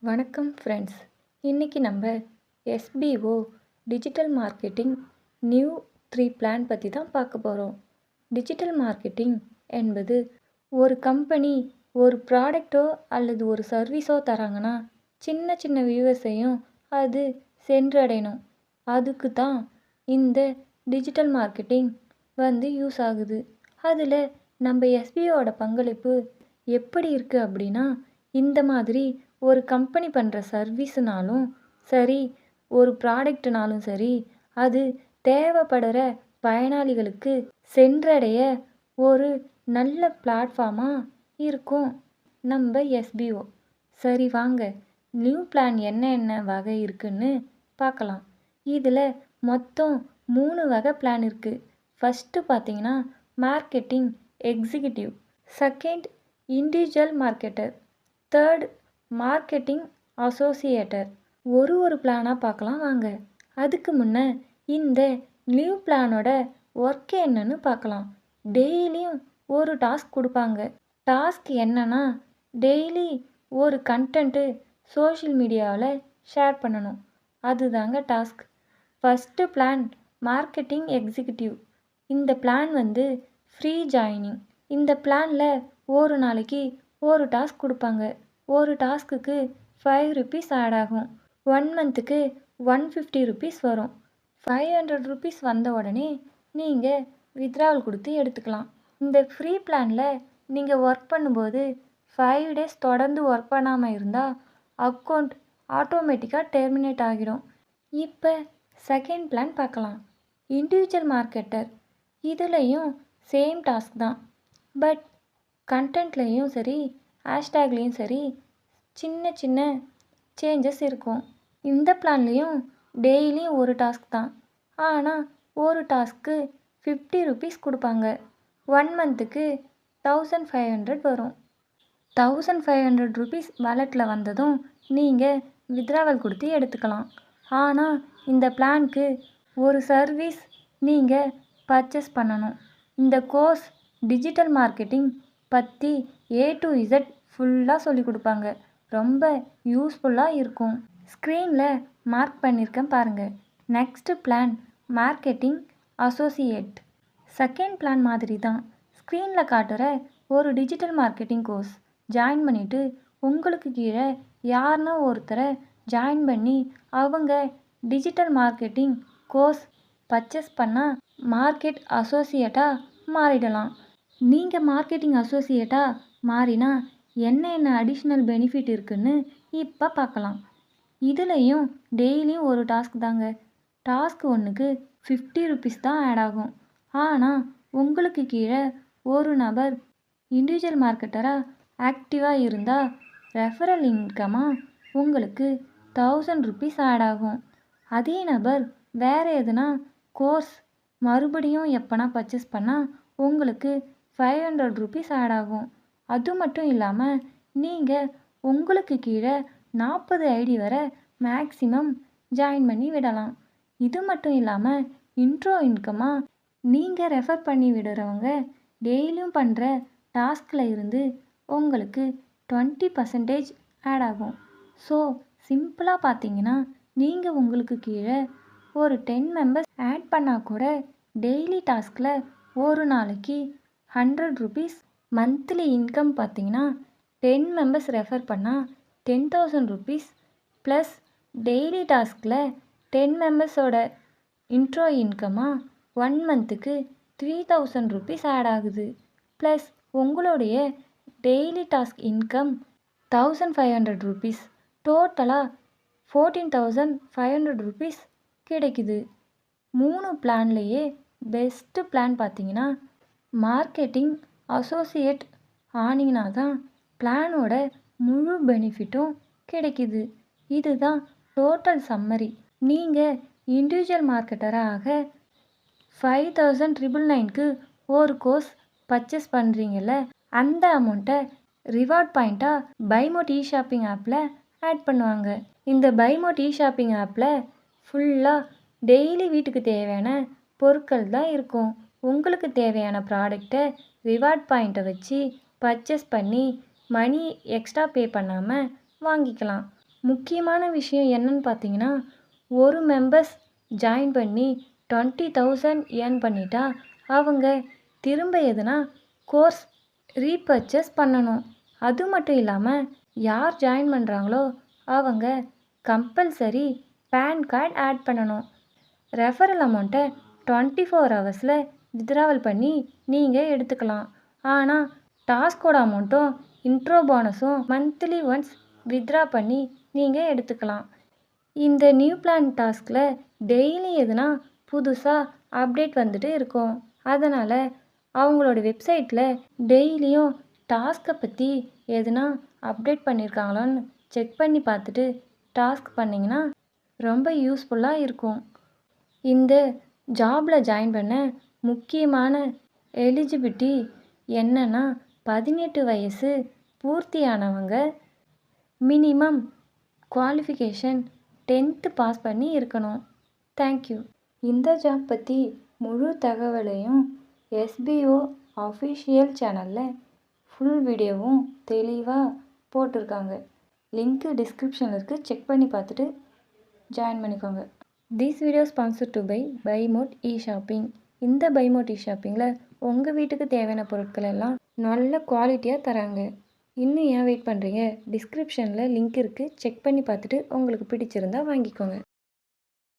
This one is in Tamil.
வணக்கம் ஃப்ரெண்ட்ஸ். இன்றைக்கி நம்ம SPO digital marketing new 3 plan பற்றி தான் பார்க்க போகிறோம். டிஜிட்டல் மார்க்கெட்டிங் என்பது ஒரு கம்பெனி ஒரு ப்ராடக்டோ அல்லது ஒரு சர்வீஸோ தராங்கன்னா சின்ன சின்ன வியூவர்ஸையும் அது சென்றடையணும். அதுக்கு தான் இந்த டிஜிட்டல் மார்க்கெட்டிங் யூஸ் ஆகுது. அதில் நம்ம எஸ்பிஓட பங்களிப்பு எப்படி இருக்குது அப்படின்னா, இந்த மாதிரி ஒரு கம்பெனி பண்ணுற சர்வீஸுனாலும் சரி, ஒரு ப்ராடக்ட்னாலும் சரி, அது தேவைப்படுற பயனாளிகளுக்கு சென்றடைய ஒரு நல்ல பிளாட்ஃபார்மாக இருக்கும் நம்ம எஸ்பிஓ. சரி வாங்க, நியூ பிளான் என்ன வகை இருக்குன்னு பார்க்கலாம். இதில் மொத்தம் 3 வகை பிளான் இருக்குது. ஃபஸ்ட்டு பார்த்தீங்கன்னா marketing executive, second individual marketer, third marketing associator. ஒரு பிளானாக பார்க்கலாம் வாங்க. அதுக்கு முன்னே இந்த நியூ பிளானோட ஒர்க் என்னன்னு பார்க்கலாம். டெய்லியும் ஒரு டாஸ்க் கொடுப்பாங்க. டாஸ்க் என்னன்னா, டெய்லி ஒரு கண்டென்ட்டு சோஷியல் மீடியாவில் ஷேர் பண்ணணும். அதுதாங்க task. First plan marketing executive. இந்த பிளான் ஃப்ரீ ஜாயினிங். இந்த பிளானில் ஒரு நாளைக்கு ஒரு டாஸ்க் கொடுப்பாங்க. ஒரு டாஸ்க்குக்கு 5 rupees ஆட் ஆகும். 1 monthக்கு 150 rupees வரும். 500 rupees வந்த உடனே நீங்கள் வித்ட்ராவல் கொடுத்து எடுத்துக்கலாம். இந்த ஃப்ரீ பிளானில் நீங்கள் ஒர்க் பண்ணும்போது 5 days தொடர்ந்து ஒர்க் பண்ணாமல் இருந்தால் அக்கௌண்ட் ஆட்டோமேட்டிக்காக டெர்மினேட் ஆகிடும். இப்போ செகண்ட் பிளான் பார்க்கலாம். Individual marketer. இதுலேயும் சேம் டாஸ்க் தான். பட் கண்டென்ட்லேயும் சரி, ஹேஷ்டேக்லேயும் சரி சின்ன சின்ன சேஞ்சஸ் இருக்கும். இந்த பிளான்லேயும் டெய்லியும் ஒரு டாஸ்க் தான். ஆனால் ஒரு டாஸ்க்கு 50 rupees கொடுப்பாங்க. 1 monthக்கு 1500 வரும். 1500 rupees வாலெட்டில் வந்ததும் நீங்கள் வித்ட்ராவல் கொடுத்து எடுத்துக்கலாம். ஆனால் இந்த பிளானுக்கு ஒரு சர்வீஸ் நீங்கள் பர்ச்சேஸ் பண்ணணும். இந்த கோர்ஸ் டிஜிட்டல் மார்க்கெட்டிங் பற்றி A to Z ஃபுல்லாக சொல்லி கொடுப்பாங்க. ரொம்ப யூஸ்ஃபுல்லாக இருக்கும். ஸ்க்ரீனில் மார்க் பண்ணியிருக்கேன் பாருங்கள். Next plan marketing associate. Second plan மாதிரி தான். ஸ்க்ரீனில் காட்டுற ஒரு டிஜிட்டல் மார்க்கெட்டிங் கோர்ஸ் ஜாயின் பண்ணிவிட்டு உங்களுக்கு கீழே யாருன்னா ஒருத்தரை ஜாயின் பண்ணி அவங்க டிஜிட்டல் மார்க்கெட்டிங் கோர்ஸ் பர்ச்சேஸ் பண்ணால் மார்க்கெட் அசோசியேட்டாக மாறிடலாம். நீங்கள் மார்க்கெட்டிங் அசோசியேட்டாக மாறினா என்ன அடிஷ்னல் பெனிஃபிட் இருக்குன்னு இப்போ பார்க்கலாம். இதுலேயும் டெய்லியும் ஒரு டாஸ்க் தாங்க. டாஸ்க் ஒன்றுக்கு 50 rupees தான் ஆட் ஆகும். ஆனால் உங்களுக்கு கீழே ஒரு நபர் இண்டிவிஜுவல் மார்க்கெட்டராக ஆக்டிவாக இருந்தால் ரெஃபரல் இன்கமாக உங்களுக்கு 1000 rupees ஆட் ஆகும். அதே நபர் வேறு எதுனா கோர்ஸ் மறுபடியும் எப்போனா பர்ச்சேஸ் பண்ணால் உங்களுக்கு 500 rupees ஆட் ஆகும். அது மட்டும் இல்லாமல் நீங்கள் உங்களுக்கு கீழே 40 ஐடி வரை மேக்ஸிமம் ஜாயின் பண்ணி விடலாம். இது மட்டும் இல்லாமல் இன்ட்ரோ இன்கமாக நீங்கள் ரெஃபர் பண்ணி விடுறவங்க டெய்லியும் பண்ணுற டாஸ்கில் இருந்து உங்களுக்கு 20% ஆட் ஆகும். ஸோ சிம்பிளாக பார்த்தீங்கன்னா, நீங்கள் உங்களுக்கு கீழே ஒரு 10 members ஆட் பண்ணால் கூட டெய்லி டாஸ்கில் ஒரு நாளைக்கு 100 rupees. மந்த்லி இன்கம் பார்த்தீங்கன்னா 10 members ரெஃபர் பண்ணால் 10,000 rupees ப்ளஸ் டெய்லி டாஸ்கில் 10 membersோட இன்ட்ரோ இன்கமாக 1 monthக்கு 3000 rupees ஆட் ஆகுது. ப்ளஸ் உங்களுடைய டெய்லி டாஸ்க் இன்கம் 1500 rupees. டோட்டலாக 14,500 rupees கிடைக்குது. 3 பிளான்லேயே பெஸ்ட்டு பிளான் பார்த்தீங்கன்னா மார்க்கெட்டிங் அசோசியேட் ஆனீங்கன்னா தான் பிளானோட முழு பெனிஃபிட்டும் கிடைக்குது. இதுதான் டோட்டல் சம்மரி. நீங்கள் இண்டிவிஜுவல் மார்க்கெட்டராக 5,999க்கு ஒரு கோர்ஸ் பர்ச்சேஸ் பண்ணுறீங்கல்ல, அந்த அமௌண்ட்டை ரிவார்ட் பாயிண்ட்டாக பைமோட் இ ஷாப்பிங் ஆப்பில் ஆட் பண்ணுவாங்க. இந்த பைமோட் இ ஷாப்பிங் ஆப்பில் ஃபுல்லாக டெய்லி வீட்டுக்கு தேவையான பொருட்கள் தான் இருக்கும். உங்களுக்கு தேவையான ப்ராடக்டை ரிவார்ட் பாயிண்ட்டை வச்சு பர்ச்சேஸ் பண்ணி மணி எக்ஸ்ட்ரா பே பண்ணாமல் வாங்கிக்கலாம். முக்கியமான விஷயம் என்னன்னு பார்த்தீங்கன்னா, ஒரு மெம்பர்ஸ் ஜாயின் பண்ணி 20,000 ஏர்ன் பண்ணிட்டா, அவங்க திரும்ப எதுனா கோர்ஸ் ரீபர்ச்சேஸ் பண்ணணும். அது மட்டும் இல்லாமல் யார் ஜாயின் பண்ணுறாங்களோ அவங்க கம்பல்சரி பேன் கார்டு ஆட் பண்ணணும். ரெஃபரல் அமௌண்ட்டை 24 ஹவர்ஸில் வித்ட்ராவல் பண்ணி நீங்கள் எடுத்துக்கலாம். ஆனால் டாஸ்கோட அமௌண்ட்டும் இன்ட்ரோ போனஸும் மந்த்லி ஒன்ஸ் வித்ட்ரா பண்ணி நீங்கள் எடுத்துக்கலாம். இந்த நியூ பிளான் டாஸ்கில் டெய்லி எதுனா புதுசாக அப்டேட் வந்துட்டு இருக்கும். அதனால் அவங்களோட வெப்சைட்டில் டெய்லியும் டாஸ்க்கை பற்றி எதுனா அப்டேட் பண்ணியிருக்காங்களான்னு செக் பண்ணி பார்த்துட்டு டாஸ்க் பண்ணிங்கன்னா ரொம்ப யூஸ்ஃபுல்லாக இருக்கும். இந்த ஜாபில் ஜாயின் பண்ண முக்கியமான எலிஜிபிலிட்டி என்னன்னா, 18 வயசு பூர்த்தியானவங்க, மினிமம் குவாலிஃபிகேஷன் 10th பாஸ் பண்ணி இருக்கணும். தேங்க்யூ. இந்த ஜாப் பற்றி முழு தகவலையும் எஸ்பிஓ அஃபிஷியல் சேனலில் ஃபுல் வீடியோவும் தெளிவாக போட்டிருக்காங்க. லிங்க்கு டிஸ்கிரிப்ஷனில் இருக்குது. செக் பண்ணி பார்த்துட்டு ஜாயின் பண்ணிக்கோங்க. This video sponsored to by mode e shopping. இந்த பைமோட் இ-ஷாப்பிங்கில் உங்கள் வீட்டுக்கு தேவையான பொருட்கள் எல்லாம் நல்ல குவாலிட்டியாக தராங்க. இன்னும் ஏன் வெயிட் பண்ணுறீங்க? டிஸ்கிரிப்ஷனில் லிங்க் இருக்குது. செக் பண்ணி பார்த்துட்டு உங்களுக்கு பிடிச்சிருந்தா வாங்கிக்கோங்க.